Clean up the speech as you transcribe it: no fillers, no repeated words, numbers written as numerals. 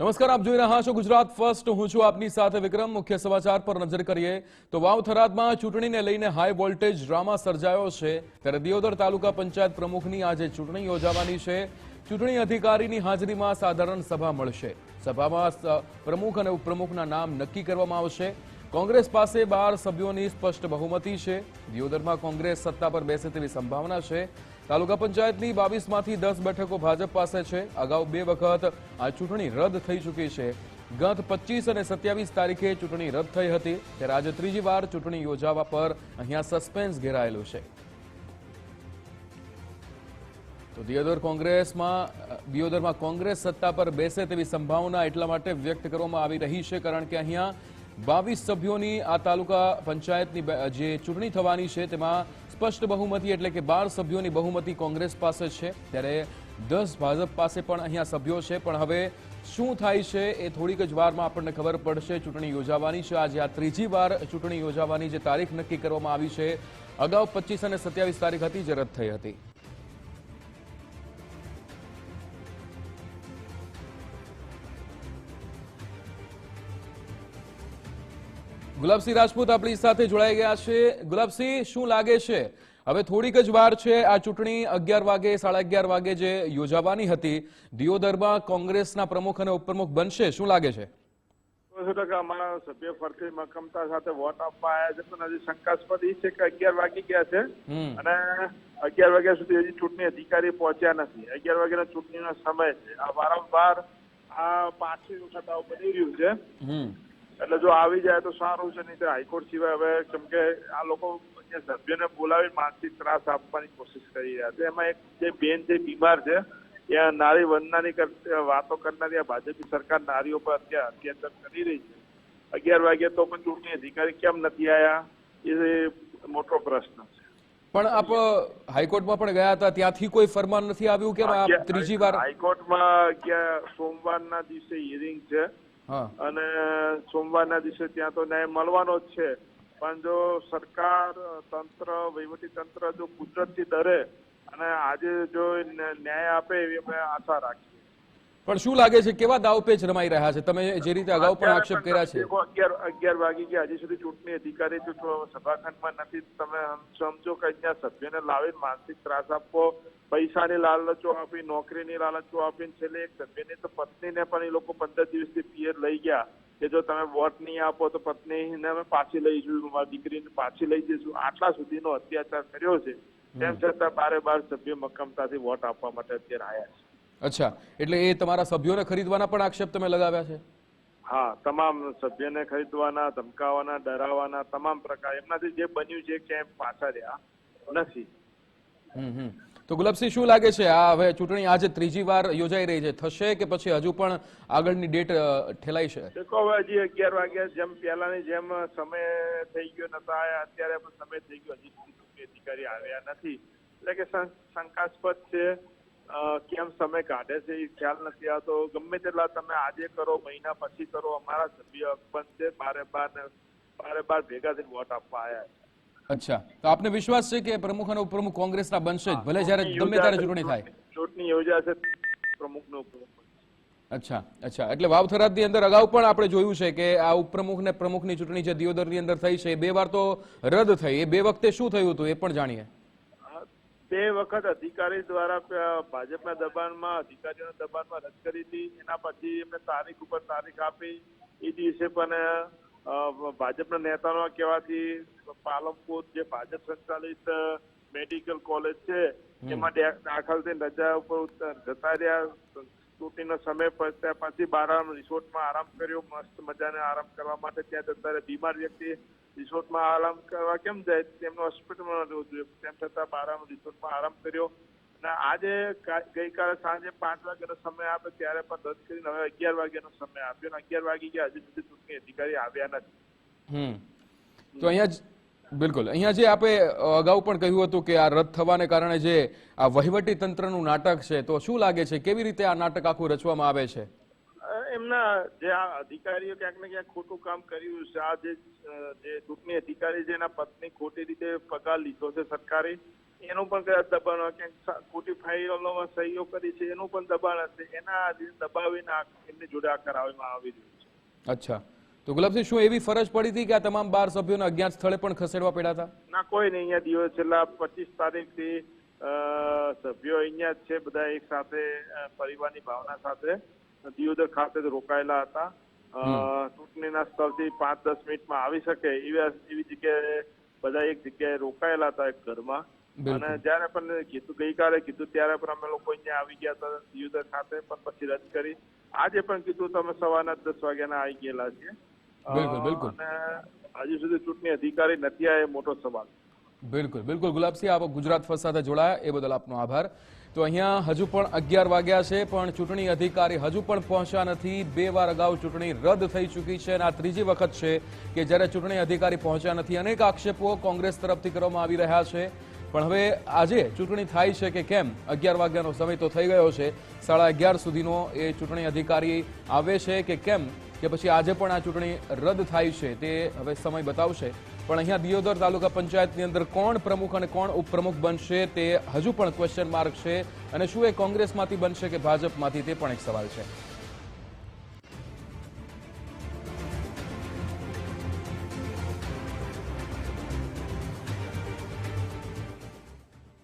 નમસ્કાર, આપ જોઈ રહ્યા છો ગુજરાત ફર્સ્ટ. હું છું આપની સાથે વિક્રમ. મુખ્ય સમાચાર પર નજર કરીએ તો વાવ થરાદમાં ચૂંટણીને લઈને હાઈ વોલ્ટેજ ડ્રામા સર્જાયો છે. ત્યારે દિયોદર તાલુકા પંચાયત પ્રમુખની આજે ચૂંટણી યોજાવાની છે. ચૂંટણી અધિકારીની હાજરીમાં સાધારણ સભા મળશે. સભામાં પ્રમુખ અને ઉપપ્રમુખના નામ નક્કી કરવામાં આવશે. કોંગ્રેસ પાસે 12 સભ્યોની સ્પષ્ટ બહુમતી છે. દિયોદરમાં કોંગ્રેસ સત્તા પર બેસે તેવી સંભાવના છે. તાલુકા પંચાયતની 22માંથી 10 બેઠકો ભાજપ પાસે છે. અગાઉ 2 વખત આ ચૂંટણી રદ થઈ ચૂકી છે. ગત 25 અને 27 તારીખે ચૂંટણી રદ થઈ હતી. ત્યારે આજે ત્રીજી વાર ચૂંટણી યોજાવા પર અહીંયા સસ્પેન્સ ઘેરાયેલું છે. તો દિયોદરમાં કોંગ્રેસ સત્તા પર બેસે તેવી સંભાવના એટલા માટે વ્યક્ત કરવામાં આવી રહી છે કારણ કે અહીંયા 22 સભ્યોની આ તાલુકા પંચાયતની જે ચૂંટણી થવાની છે તેમાં સ્પષ્ટ બહુમતી એટલે કે 12 સભ્યોની બહુમતી કોંગ્રેસ પાસે છે. ત્યારે 10 ભાજપ પાસે પણ અહીંયા સભ્યો છે. પણ હવે શું થાય છે એ થોડીક જ વારમાં આપણને ખબર પડશે. ચૂંટણી યોજાવાની છે. આજે આ ત્રીજી વાર ચૂંટણી યોજાવાની જે તારીખ નક્કી કરવામાં આવી છે, અગાઉ 25 અને 27 તારીખ હતી જે રદ થઈ હતી. ગુલાબસિંહ રાજપૂત આપણી સાથે જોડાઈ ગયા છે. ગુલાબસિંહ, શું લાગે છે હવે થોડીક જ વાર છે આ ચૂંટણી 11 વાગે 11:30 વાગે જે યોજાવાની હતી, દિયોદરમાં કોંગ્રેસના પ્રમુખ અને ઉપપ્રમુખ બનશે, શું લાગે છે? અમારા સભ્ય ફરતી મક્કમતા સાથે વોટ આપવા આવ્યા છે, પણ હજી શંકાસ્પદ એ છે કે 11 વાગી ગયા છે અને 11 વાગ્યા સુધી હજી ચૂંટણી અધિકારી પહોંચ્યા નથી. 11 વાગ્યાનો ચૂંટણીનો સમય છે. આ વારંવાર આ પાછી વખત બની રહ્યું છે. એટલે જો આવી જાય તો સારું છે, નહીં તો હાઈકોર્ટ સિવાય હવે, કેમ કે આ લોકો સભ્યોને બોલાવી માનસિક ત્રાસ આપવાની કોશિશ કરી રહ્યા છે. એમાં એક જે બેન જે બીમાર છે, ત્યાં નારી વંદનાની વાતો કરનારી ભાજપની સરકાર નારીઓ પર અત્યાચાર કરી રહી છે. 11 વાગ્યા તો પણ ચૂંટણી અધિકારી કેમ નથી આવ્યા એ મોટો પ્રશ્ન છે. પણ આપ હાઈકોર્ટમાં પણ ગયા હતા, ત્યાંથી કોઈ ફરમાન નથી આવ્યું કે આ ત્રીજી વાર? હાઈકોર્ટમાં સોમવારના દિવસે હિયરિંગ છે અને સોમવારના દિવસે ત્યાં તો ન્યાય મળવાનો જ છે. પણ જો સરકાર તંત્ર વહીવટી તંત્ર જો કુદરતથી ડરે અને આજે જો ન્યાય આપે એવી અમે આશા રાખીએ. પણ શું લાગે છે, કેવા દાવપેચ રમાઈ રહ્યા છે? તમે જે રીતે અગાઉ પણ આક્ષેપ કર્યા છે. 11 વાગી ગયા, હજી સુધી ચૂંટણી અધિકારી સભાખંડમાં નથી. તમે સમજો કે અહીંયા સભ્યને લાવીને માનસિક ત્રાસ આપવો, પૈસાની લાલચો આપી, નોકરીની લાલચો આપીને છેલ્લે એક સભ્યની તો પત્નીને પણ એ લોકો 15 દિવસથી પિયર લઈ ગયા કે જો તમે વોટ નહીં આપો તો પત્નીને અમે પાછી લઈ જઈશું, મારી દીકરીને પાછી લઈ જઈશું. આટલા સુધીનો અત્યાચાર કર્યો છે. તેમ છતાં 12 સભ્યો મક્કમતાથી વોટ આપવા માટે અત્યારે આવ્યા છે. અચ્છા, એટલે એ તમારા સભ્યોને ખરીદવાના પણ આક્ષેપ તમે લગાવ્યા છે? હા, તમામ સભ્યને ખરીદવાના, ધમકાવાના, ડરાવવાના, તમામ પ્રકાર. એમનાથી જે બન્યું છે ક્યાંય પાછા રહ્યા નથી. તો ગુલાબસિંહ, શું લાગે છે આ હવે ચૂંટણી આજે ત્રીજી વાર યોજાઈ રહી છે, થશે કે પછી હજુ પણ આગળની ડેટ ઠેલાઈ છે? દેખો, હવે હજી 11 વાગ્યા જેમ પહેલાની જેમ સમય થઈ ગયો નતા આવ્યા, અત્યારે પણ સમય થઈ ગયો, હજી સુધી ચૂંટણી અધિકારી આવ્યા નથી. એટલે કે શંકાસ્પદ છે. કેમ સમય કાઢે છે એ ખ્યાલ નથી આવતો. ગમે તેટલા તમે આજે કરો, મહિના પછી કરો, અમારા સભ્ય અકબંધ છે. 12 ભેગા થઈને વોટ આપવા આવ્યા છે. અચ્છા, તો આપને વિશ્વાસ છે કે પ્રમુખ અને ઉપપ્રમુખ કોંગ્રેસના બનશે જ, ભલે જ્યારે ગમે ત્યારે ચૂંટણી થાય? ચૂંટણી યોજાશે, પ્રમુખ ને ઉપપ્રમુખ. અચ્છા, એટલે વાવ થરાદની અંદર અગાઉ પણ આપણે જોયું છે કે આ ઉપપ્રમુખ ને પ્રમુખની ચૂંટણી જે દિયોદરની અંદર થઈ છે, 2 વાર તો રદ થઈ. એ 2 વખતે શું થયું હતું એ પણ જાણીએ. 2 વખત અધિકારી દ્વારા ભાજપના દબાણમાં, અધિકારીઓના દબાણમાં રદ કરી હતી. એના પછી એમને તારીખ ઉપર તારીખ આપી. એ દિવસે પણ ભાજપના નેતાઓના કહેવાથી પાલનપુર જે ભાજપ સંચાલિત મેડિકલ કોલેજ છે એમાં દાખલ થઈને રજા ઉપર જતા રહ્યા. ચૂંટણીનો સમય પત્યા પછી બારામ રિસોર્ટમાં આરામ કર્યો. મસ્ત મજાને આરામ કરવા માટે ત્યાં જતા રહ્યા. બીમાર વ્યક્તિ રિસોર્ટમાં આરામ કરવા કેમ જાય, તેમનું હોસ્પિટલમાં રહેવું જોઈએ. તેમ છતાં બારામ રિસોર્ટમાં આરામ કર્યો. અને આજે ગઈકાલે સાંજે 5 વાગ્યાનો સમય આપ્યો ત્યારે પણ રદ કરીને હવે 11 વાગ્યાનો સમય આપ્યો. 11 વાગી ગયા, હજી સુધી ચૂંટણી અધિકારી આવ્યા નથી. તો અહીંયા જે આપણે અગાઉ પણ કહ્યું હતું કે આ રદ થવાને કારણે જે આ વહીવટી તંત્રનું નાટક છે, તો શું લાગે છે કેવી રીતે આ નાટક આખું રચવામાં આવે છે? એમના જે આ અધિકારીઓ ક્યાંક ને ક્યાંક ખોટું કામ કર્યું છે. આ જે ચૂંટણી અધિકારી છે એના પત્ની ખોટી રીતે પગાર લીધો છે સરકારી, એનું પણ કદાચ દબાણ હોય, ક્યાંક ખોટી ફાઇલોમાં સહીઓ કરી છે એનું પણ દબાણ હશે, એના આધીન દબાવીને એમની જોડે આ કરાવવામાં આવી રહ્યું છે. અચ્છા, તો ગુલાબસિંહ, શું એવી ફરજ પડી હતી કે આ તમામ 12 સભ્યોને અજ્ઞાત સ્થળે પણ ખસેડવા પડ્યા હતા? ના, કોઈ નહીં. અહીંયા દિવસ છેલ્લા 25 તારીખથી સભ્યો અહીંયા જ છે, બધા એક સાથે પરિવારની ભાવના સાથે દિયોદર ખાતે રોકાયેલા હતા. ચૂંટણીના સ્થળથી 5-10 મિનિટમાં આવી શકે એવી જગ્યાએ બધા એક જગ્યાએ રોકાયેલા હતા, એક ઘરમાં. અને જયારે પણ કીધું, ગઈકાલે કીધું ત્યારે પણ અમે લોકો અહીંયા આવી ગયા હતા દિયોદર ખાતે, પણ પછી રદ કરી. આજે પણ કીધું તમે સવારના 10 વાગ્યાના આવી ગયેલા છીએ. બિલકુલ. અને હજુ સુધી ચૂંટણી અધિકારી નથી આ, એ મોટો સવાલ. બિલકુલ ગુલાબસિંહ, આપ ગુજરાત ફર્સ્ટ સાથે જોડાયા એ બદલ આપનો આભાર. તો અહીંયા હજુ પણ 11 વાગ્યા છે, પણ ચૂંટણી અધિકારી હજુ પણ પહોંચ્યા નથી. 2 વાર અગાઉ ચૂંટણી રદ થઈ ચૂકી છે અને આ ત્રીજી વખત છે કે જ્યારે ચૂંટણી અધિકારી પહોંચ્યા નથી. અનેક આક્ષેપો કોંગ્રેસ તરફથી કરવામાં આવી રહ્યા છે, પણ હવે આજે ચૂંટણી થાય છે કે કેમ? 11 વાગ્યાનો સમય તો થઈ ગયો છે, 11:30 સુધીનો એ ચૂંટણી અધિકારી આવે છે કે કેમ, કે પછી આજે પણ આ ચૂંટણી રદ થાય છે તે હવે સમય બતાવશે. પણ અહીંયા દિયોદર તાલુકા પંચાયતની અંદર કોણ પ્રમુખ અને કોણ ઉપપ્રમુખ બનશે તે હજુ પણ ક્વેશ્ચન માર્ક છે, અને શું એ કોંગ્રેસમાંથી બનશે કે ભાજપમાંથી તે પણ એક સવાલ છે.